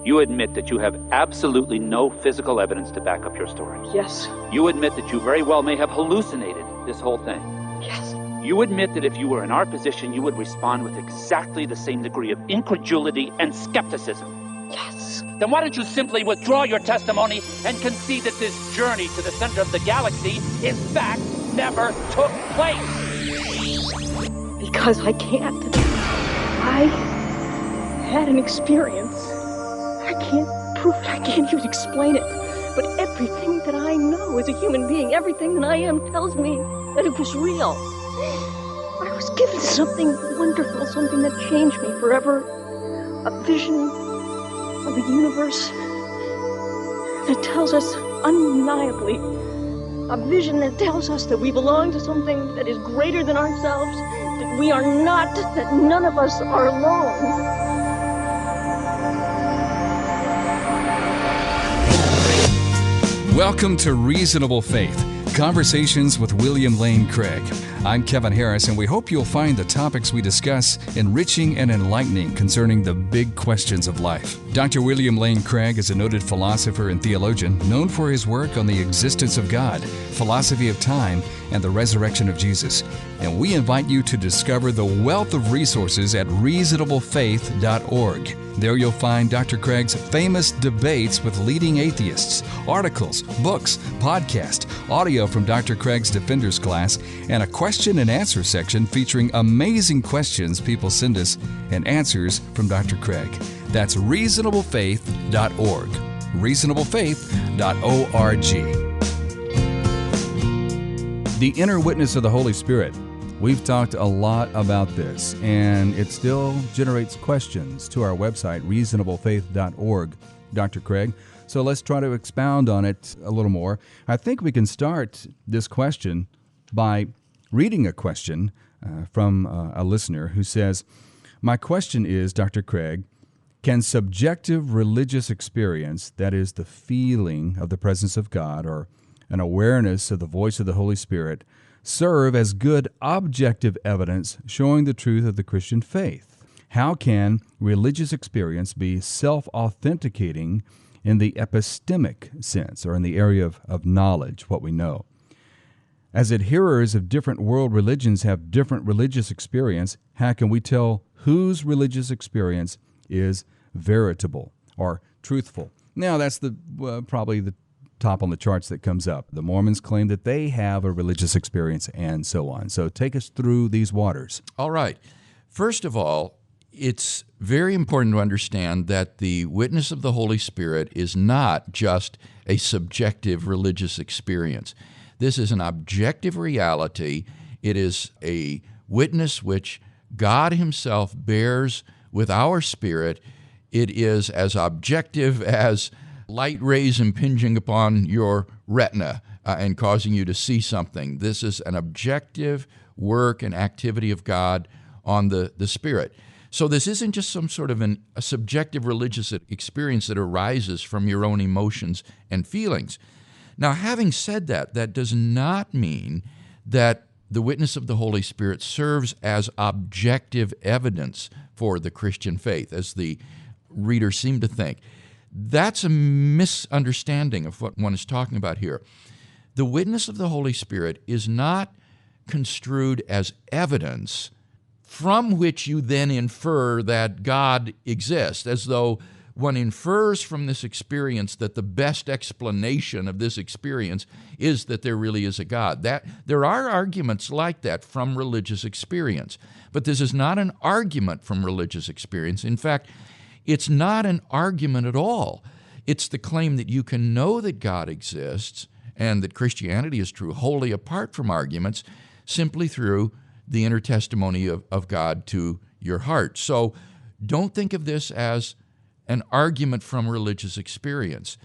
You admit that you have absolutely no physical evidence to back up your story. Yes. You admit that you very well may have hallucinated this whole thing. Yes. You admit that if you were in our position, you would respond with exactly the same degree of incredulity and skepticism. Yes. Then why don't you simply withdraw your testimony and concede that this journey to the center of the galaxy, in fact, never took place? Because I can't. I had an experience. I can't prove it. I can't even explain it. But everything that I know as a human being, everything that I am tells me that it was real. I was given something wonderful, something that changed me forever. A vision of the universe that tells us undeniably, a vision that tells us that we belong to something that is greater than ourselves, that we are not, that none of us are alone. Welcome to Reasonable Faith, Conversations with William Lane Craig. I'm Kevin Harris, and we hope you'll find the topics we discuss enriching and enlightening concerning the big questions of life. Dr. William Lane Craig is a noted philosopher and theologian known for his work on the existence of God, philosophy of time, and the resurrection of Jesus. And we invite you to discover the wealth of resources at reasonablefaith.org. There you'll find Dr. Craig's famous debates with leading atheists, articles, books, podcast, audio from Dr. Craig's Defenders class, and a question and answer section featuring amazing questions people send us and answers from Dr. Craig. That's reasonablefaith.org. reasonablefaith.org. The inner witness of the Holy Spirit. We've talked a lot about this, and it still generates questions to our website, reasonablefaith.org, Dr. Craig. So let's try to expound on it a little more. I think we can start this question by reading a question from a listener who says, "My question is, Dr. Craig, can subjective religious experience, that is the feeling of the presence of God or an awareness of the voice of the Holy Spirit, serve as good objective evidence showing the truth of the Christian faith? How can religious experience be self-authenticating in the epistemic sense, or in the area of knowledge, what we know? As adherers of different world religions have different religious experience, how can we tell whose religious experience is veritable or truthful?" Now, that's probably the top on the charts that comes up. The Mormons claim that they have a religious experience and so on. So take us through these waters. All right. First of all, it's very important to understand that the witness of the Holy Spirit is not just a subjective religious experience. This is an objective reality. It is a witness which God Himself bears with our spirit. It is as objective as light rays impinging upon your retina and causing you to see something. This is an objective work and activity of God on the Spirit. So this isn't just some sort of a subjective religious experience that arises from your own emotions and feelings. Now, having said that, that does not mean that the witness of the Holy Spirit serves as objective evidence for the Christian faith, as the readers seem to think. That's a misunderstanding of what one is talking about here. The witness of the Holy Spirit is not construed as evidence from which you then infer that God exists, as though one infers from this experience that the best explanation of this experience is that there really is a God. There are arguments like that from religious experience, but this is not an argument from religious experience. In fact, it's not an argument at all. It's the claim that you can know that God exists and that Christianity is true wholly apart from arguments, simply through the inner testimony of God to your heart. So don't think of this as an argument from religious experience.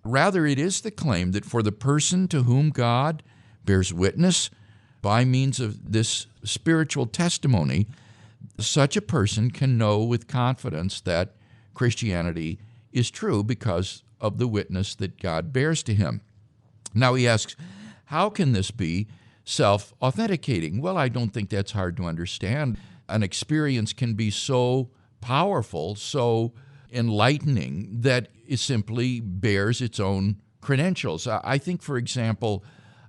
Rather, it is the claim that for the person to whom God bears witness by means of this spiritual testimony, such a person can know with confidence that Christianity is true because of the witness that God bears to him. Now he asks, how can this be self-authenticating? Well, I don't think that's hard to understand. An experience can be so powerful, so enlightening that it simply bears its own credentials. I think, for example,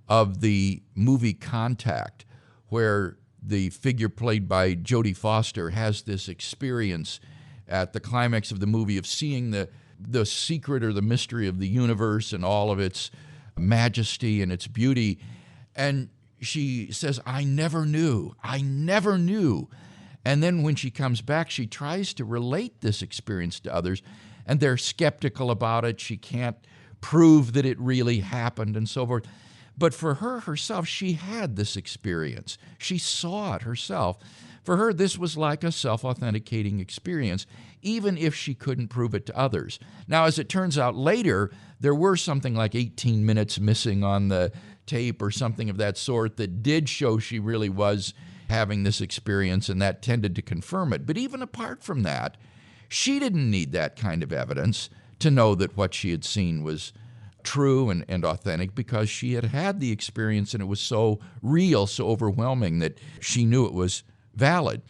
of the movie Contact, where the figure played by Jodie Foster has this experience at the climax of the movie of seeing the secret or the mystery of the universe and all of its majesty and its beauty. And she says, I never knew. And then when she comes back, she tries to relate this experience to others, and they're skeptical about it. She can't prove that it really happened and so forth. But for her herself, she had this experience. She saw it herself. For her, this was like a self-authenticating experience, even if she couldn't prove it to others. Now, as it turns out later, there were something like 18 minutes missing on the tape or something of that sort that did show she really was having this experience, and that tended to confirm it. But even apart from that, she didn't need that kind of evidence to know that what she had seen was true and authentic, because she had had the experience and it was so real, so overwhelming, that she knew it was valid.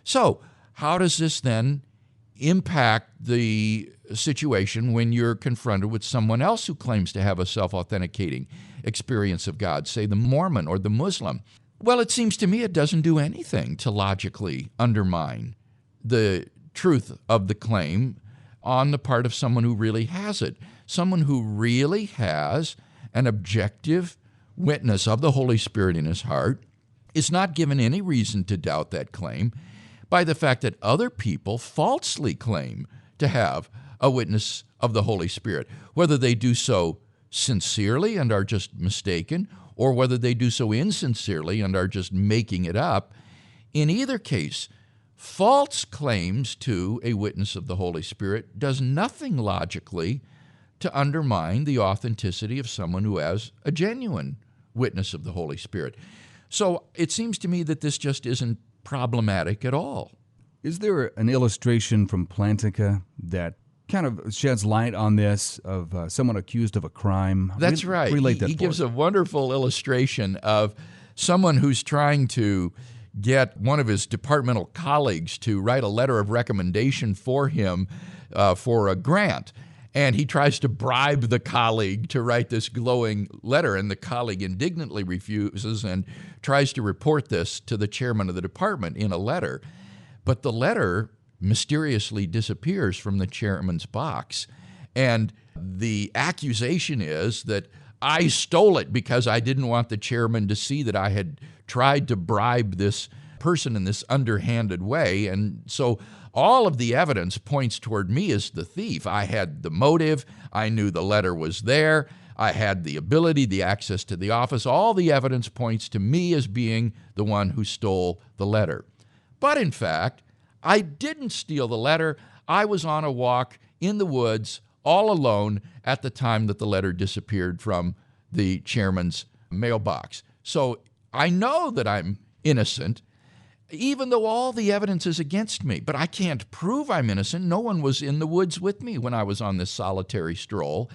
So how does this then impact the situation when you're confronted with someone else who claims to have a self-authenticating experience of God, say the Mormon or the Muslim? Well, it seems to me it doesn't do anything to logically undermine the truth of the claim on the part of someone who really has it. Someone who really has an objective witness of the Holy Spirit in his heart is not given any reason to doubt that claim by the fact that other people falsely claim to have a witness of the Holy Spirit, whether they do so sincerely and are just mistaken, or whether they do so insincerely and are just making it up. In either case, false claims to a witness of the Holy Spirit does nothing logically to undermine the authenticity of someone who has a genuine witness of the Holy Spirit. So it seems to me that this just isn't problematic at all. Is there an illustration from Plantinga that kind of sheds light on this, of someone accused of a crime? That's right. Relate that he for gives us. a wonderful illustration of someone who's trying to get one of his departmental colleagues to write a letter of recommendation for him for a grant. And he tries to bribe the colleague to write this glowing letter, and the colleague indignantly refuses and tries to report this to the chairman of the department in a letter. But the letter mysteriously disappears from the chairman's box, and the accusation is that I stole it because I didn't want the chairman to see that I had tried to bribe this person in this underhanded way. And so all of the evidence points toward me as the thief. I had the motive. I knew the letter was there. I had the ability, the access to the office. All the evidence points to me as being the one who stole the letter. But in fact, I didn't steal the letter. I was on a walk in the woods all alone at the time that the letter disappeared from the chairman's mailbox. So I know that I'm innocent, even though all the evidence is against me. But I can't prove I'm innocent. No one was in the woods with me when I was on this solitary stroll.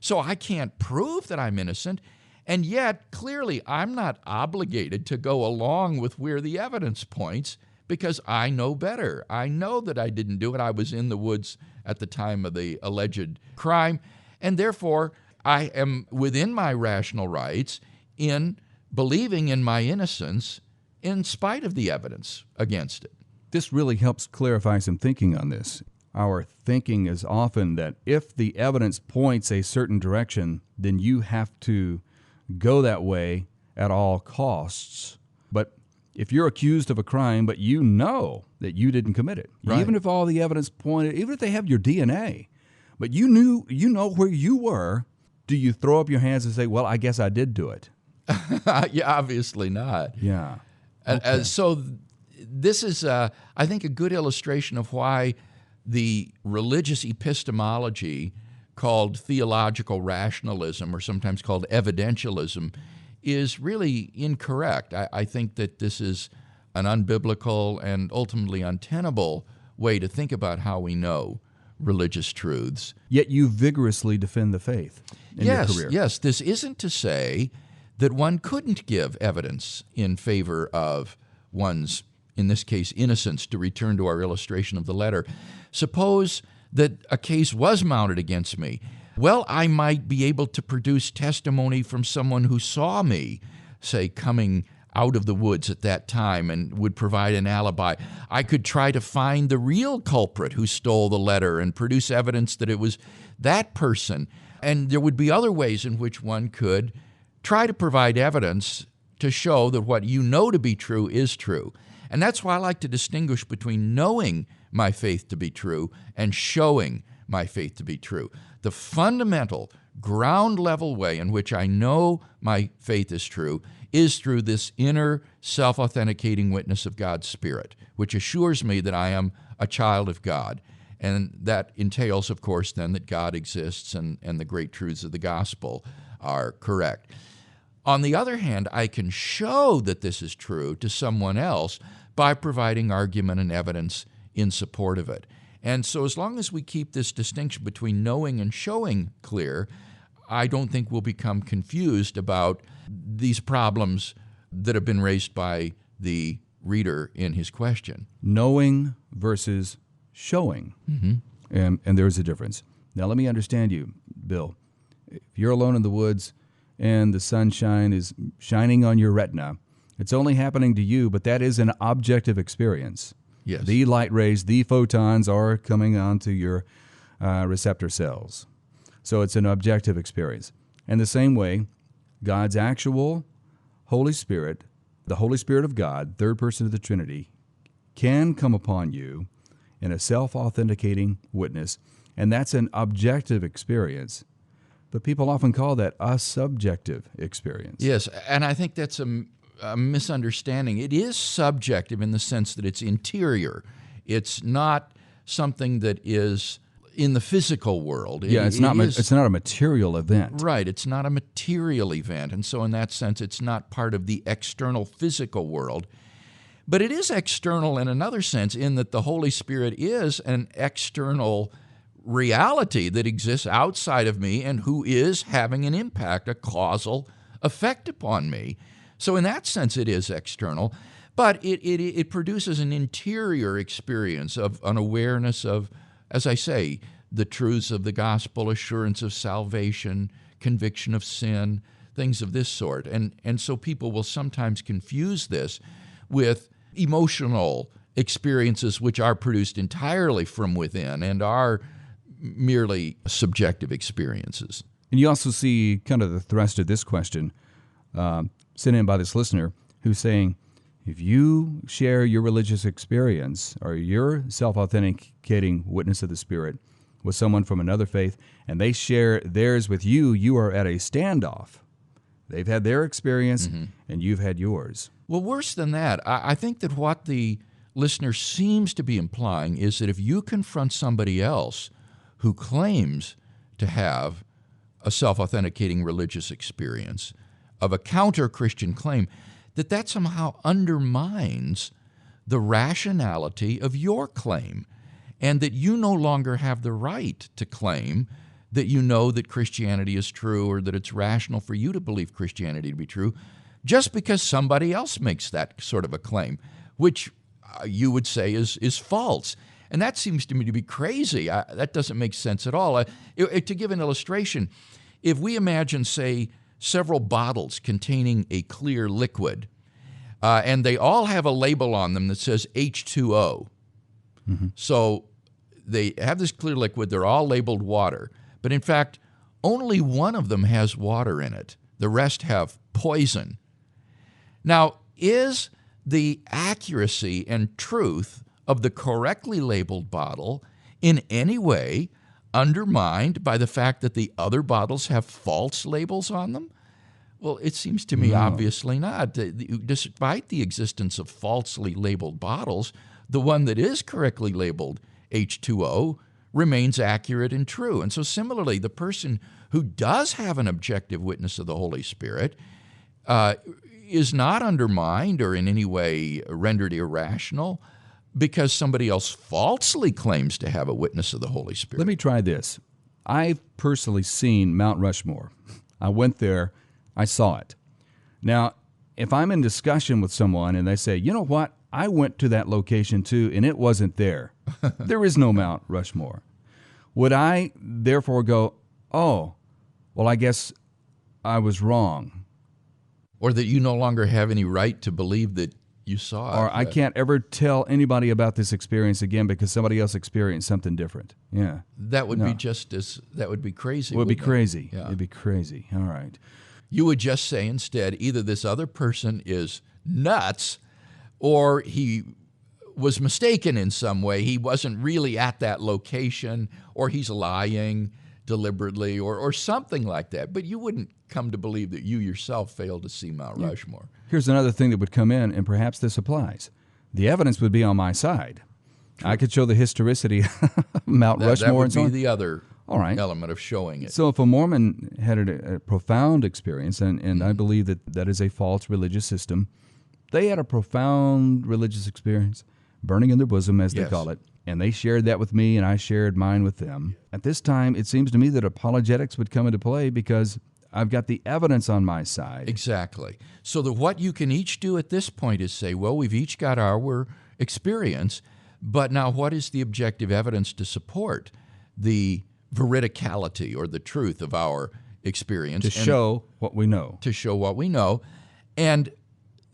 So I can't prove that I'm innocent. And yet, clearly, I'm not obligated to go along with where the evidence points, because I know better. I know that I didn't do it. I was in the woods at the time of the alleged crime. And therefore, I am within my rational rights in believing in my innocence in spite of the evidence against it. This really helps clarify some thinking on this. Our thinking is often that if the evidence points a certain direction, then you have to go that way at all costs. But if you're accused of a crime, but you know that you didn't commit it, right, even if all the evidence pointed, even if they have your DNA, but you know where you were, do you throw up your hands and say, well, I guess I did do it? Yeah, obviously not. Yeah. Okay. So this is, I think, a good illustration of why the religious epistemology called theological rationalism, or sometimes called evidentialism, is really incorrect. I think that this is an unbiblical and ultimately untenable way to think about how we know religious truths. Yet you vigorously defend the faith in your career. Yes. This isn't to say that one couldn't give evidence in favor of one's, in this case, innocence, to return to our illustration of the letter. Suppose that a case was mounted against me. Well, I might be able to produce testimony from someone who saw me, say, coming out of the woods at that time and would provide an alibi. I could try to find the real culprit who stole the letter and produce evidence that it was that person. And there would be other ways in which one could try to provide evidence to show that what you know to be true is true. And that's why I like to distinguish between knowing my faith to be true and showing my faith to be true. The fundamental, ground-level way in which I know my faith is true is through this inner self-authenticating witness of God's Spirit, which assures me that I am a child of God. And that entails, of course, then that God exists and the great truths of the gospel are correct. On the other hand, I can show that this is true to someone else by providing argument and evidence in support of it. And so as long as we keep this distinction between knowing and showing clear, I don't think we'll become confused about these problems that have been raised by the reader in his question. Knowing versus showing. And there's a difference. Now, let me understand you, Bill. If you're alone in the woods and the sunshine is shining on your retina, it's only happening to you, but that is an objective experience. Yes. The light rays, the photons are coming onto your receptor cells. So it's an objective experience. And the same way, God's actual Holy Spirit, the Holy Spirit of God, third person of the Trinity, can come upon you in a self-authenticating witness, and that's an objective experience. But people often call that a subjective experience. Yes, and I think that's a misunderstanding. It is subjective in the sense that it's interior. It's not something that is in the physical world. It's not a material event. Right, it's not a material event, and so in that sense, it's not part of the external physical world. But it is external in another sense, in that the Holy Spirit is an external reality that exists outside of me and who is having an impact, a causal effect upon me. So in that sense, it is external, but it produces an interior experience of an awareness of, as I say, the truths of the gospel, assurance of salvation, conviction of sin, things of this sort. And so people will sometimes confuse this with emotional experiences which are produced entirely from within and are merely subjective experiences. And you also see kind of the thrust of this question sent in by this listener who's saying, if you share your religious experience or your self-authenticating witness of the Spirit with someone from another faith and they share theirs with you, you are at a standoff. They've had their experience and you've had yours. Well, worse than that, I think that what the listener seems to be implying is that if you confront somebody else who claims to have a self-authenticating religious experience of a counter-Christian claim, that somehow undermines the rationality of your claim, and that you no longer have the right to claim that you know that Christianity is true or that it's rational for you to believe Christianity to be true just because somebody else makes that sort of a claim, which you would say is false. And that seems to me to be crazy. That doesn't make sense at all. To give an illustration, if we imagine, say, several bottles containing a clear liquid, and they all have a label on them that says H2O. So they have this clear liquid, they're all labeled water, but in fact, only one of them has water in it. The rest have poison. Now, is the accuracy and truth of the correctly labeled bottle in any way undermined by the fact that the other bottles have false labels on them? Well, it seems to me obviously not. Despite the existence of falsely labeled bottles, the one that is correctly labeled H2O remains accurate and true. And so similarly, the person who does have an objective witness of the Holy Spirit is not undermined or in any way rendered irrational because somebody else falsely claims to have a witness of the Holy Spirit. Let me try this. I've personally seen Mount Rushmore. I went there. I saw it. Now, if I'm in discussion with someone and they say, you know what, I went to that location too and it wasn't there. There is no Mount Rushmore. would I therefore go, oh, well, I guess I was wrong? Or that you no longer have any right to believe that you saw it. Or I can't ever tell anybody about this experience again because somebody else experienced something different. Yeah. That would be that would be crazy. It would be crazy. Yeah. It'd be crazy. All right. You would just say instead, either this other person is nuts or he was mistaken in some way. He wasn't really at that location, or he's lying deliberately, or something like that. But you wouldn't come to believe that you yourself failed to see Mount Rushmore. Here's another thing that would come in, and perhaps this applies. The evidence would be on my side. True. I could show the historicity of Mount Rushmore and so on. That would be the other right. element of showing it. So if a Mormon had a profound experience, and I believe that is a false religious system, they had a profound religious experience, burning in their bosom, as they call it, and they shared that with me, and I shared mine with them. At this time, it seems to me that apologetics would come into play because I've got the evidence on my side. Exactly. So that what you can each do at this point is say, well, we've each got our experience, but now what is the objective evidence to support the veridicality or the truth of our experience? To show what we know. To show what we know. And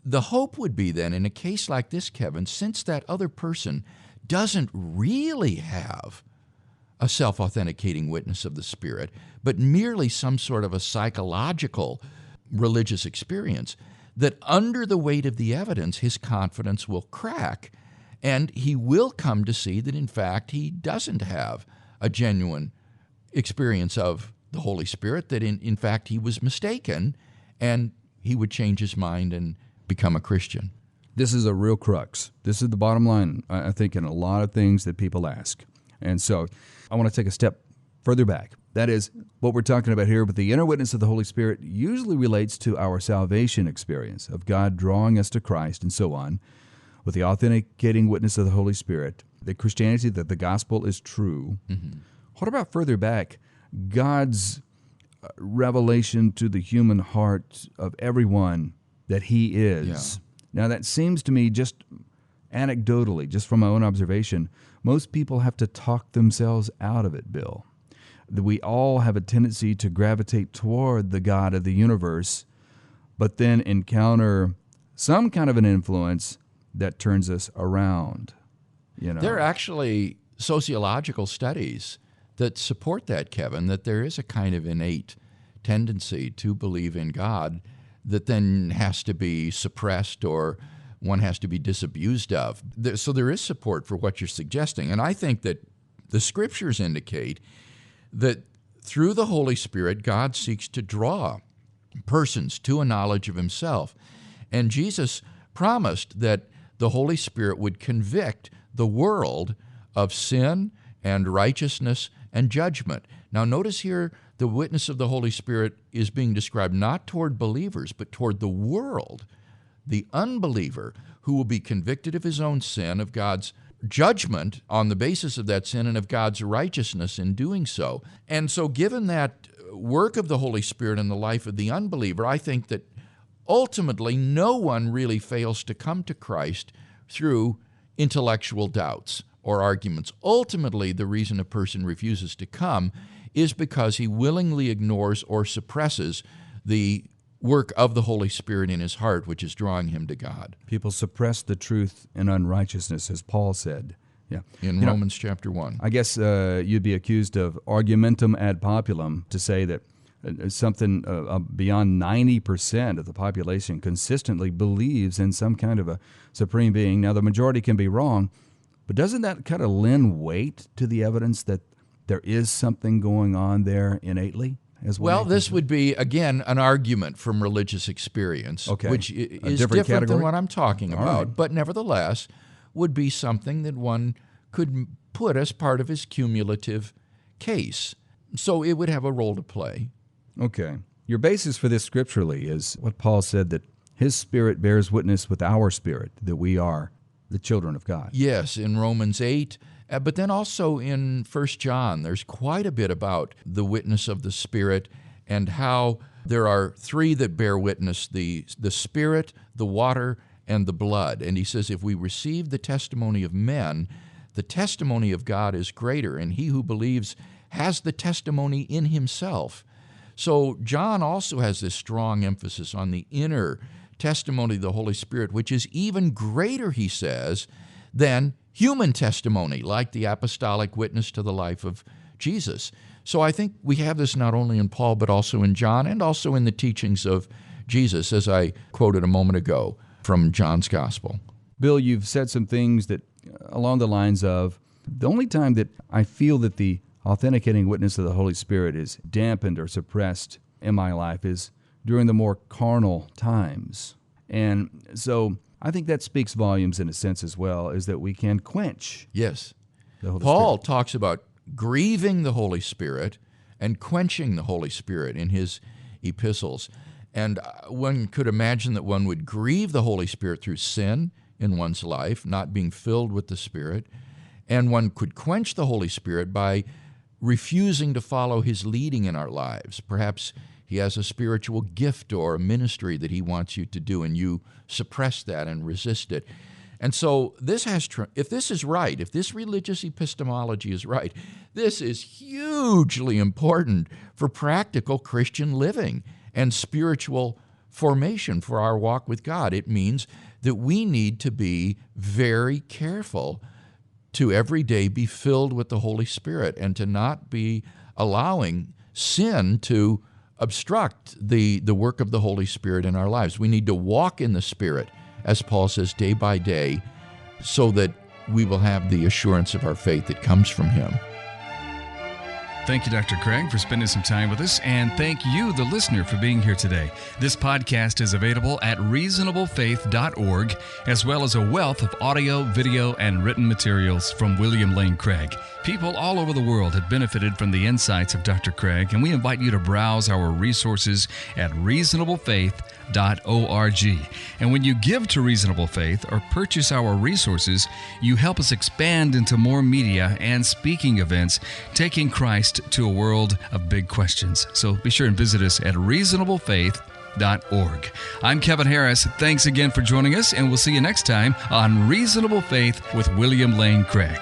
the hope would be then, in a case like this, Kevin, since that other person doesn't really have a self-authenticating witness of the Spirit, but merely some sort of a psychological religious experience, that under the weight of the evidence, his confidence will crack, and he will come to see that, in fact, he doesn't have a genuine experience of the Holy Spirit, that in fact he was mistaken, and he would change his mind and become a Christian. This is a real crux. This is the bottom line, I think, in a lot of things that people ask. And so I want to take a step further back. That is, what we're talking about here with the inner witness of the Holy Spirit usually relates to our salvation experience of God drawing us to Christ and so on. With the authenticating witness of the Holy Spirit, that Christianity, that the gospel is true. Mm-hmm. What about further back? God's revelation to the human heart of everyone that He is. Yeah. Now, that seems to me, just anecdotally, just from my own observation, most people have to talk themselves out of it, Bill. That we all have a tendency to gravitate toward the God of the universe, but then encounter some kind of an influence that turns us around. You know, there are actually sociological studies that support that, Kevin, that there is a kind of innate tendency to believe in God that then has to be suppressed or one has to be disabused of. So there is support for what you're suggesting. And I think that the Scriptures indicate that through the Holy Spirit, God seeks to draw persons to a knowledge of Himself. And Jesus promised that the Holy Spirit would convict the world of sin and righteousness and judgment. Now notice here, the witness of the Holy Spirit is being described not toward believers, but toward the world, the unbeliever, who will be convicted of his own sin, of God's judgment on the basis of that sin, and of God's righteousness in doing so. And so given that work of the Holy Spirit in the life of the unbeliever, I think that ultimately no one really fails to come to Christ through intellectual doubts or arguments. Ultimately, the reason a person refuses to come is because he willingly ignores or suppresses the work of the Holy Spirit in his heart, which is drawing him to God. People suppress the truth in unrighteousness, as Paul said. Yeah, in Romans chapter 1. I guess you'd be accused of argumentum ad populum to say that something beyond 90% of the population consistently believes in some kind of a supreme being. Now, the majority can be wrong, but doesn't that kind of lend weight to the evidence that there is something going on there innately? Well, this would be, again, an argument from religious experience, which is different than what I'm talking about, but nevertheless would be something that one could put as part of his cumulative case. So it would have a role to play. Okay. Your basis for this scripturally is what Paul said, that His Spirit bears witness with our spirit that we are the children of God. Yes, in Romans 8, but then also in 1 John, there's quite a bit about the witness of the Spirit and how there are three that bear witness, the Spirit, the water, and the blood. And he says, if we receive the testimony of men, the testimony of God is greater, and he who believes has the testimony in himself. So John also has this strong emphasis on the inner testimony of the Holy Spirit, which is even greater, he says, than human testimony, like the apostolic witness to the life of Jesus. So I think we have this not only in Paul, but also in John, and also in the teachings of Jesus, as I quoted a moment ago from John's Gospel. Bill, you've said some things that along the lines of, the only time that I feel that the authenticating witness of the Holy Spirit is dampened or suppressed in my life is during the more carnal times. And so I think that speaks volumes in a sense as well, is that we can quench Yes. the Holy Paul Spirit. talks about grieving the Holy Spirit and quenching the Holy Spirit in his epistles. And one could imagine that one would grieve the Holy Spirit through sin in one's life, not being filled with the Spirit. And one could quench the Holy Spirit by refusing to follow his leading in our lives. Perhaps he has a spiritual gift or a ministry that he wants you to do, and you suppress that and resist it. And so this has, if this is right, if this religious epistemology is right, this is hugely important for practical Christian living and spiritual formation for our walk with God. It means that we need to be very careful to every day be filled with the Holy Spirit and to not be allowing sin to obstruct the work of the Holy Spirit in our lives. We need to walk in the Spirit, as Paul says, day by day, so that we will have the assurance of our faith that comes from him. Thank you, Dr. Craig, for spending some time with us, and thank you, the listener, for being here today. This podcast is available at reasonablefaith.org, as well as a wealth of audio, video, and written materials from William Lane Craig. People all over the world have benefited from the insights of Dr. Craig, and we invite you to browse our resources at reasonablefaith.org. And when you give to Reasonable Faith or purchase our resources, you help us expand into more media and speaking events, taking Christ to a world of big questions. So be sure and visit us at reasonablefaith.org. I'm Kevin Harris. Thanks again for joining us, and we'll see you next time on Reasonable Faith with William Lane Craig.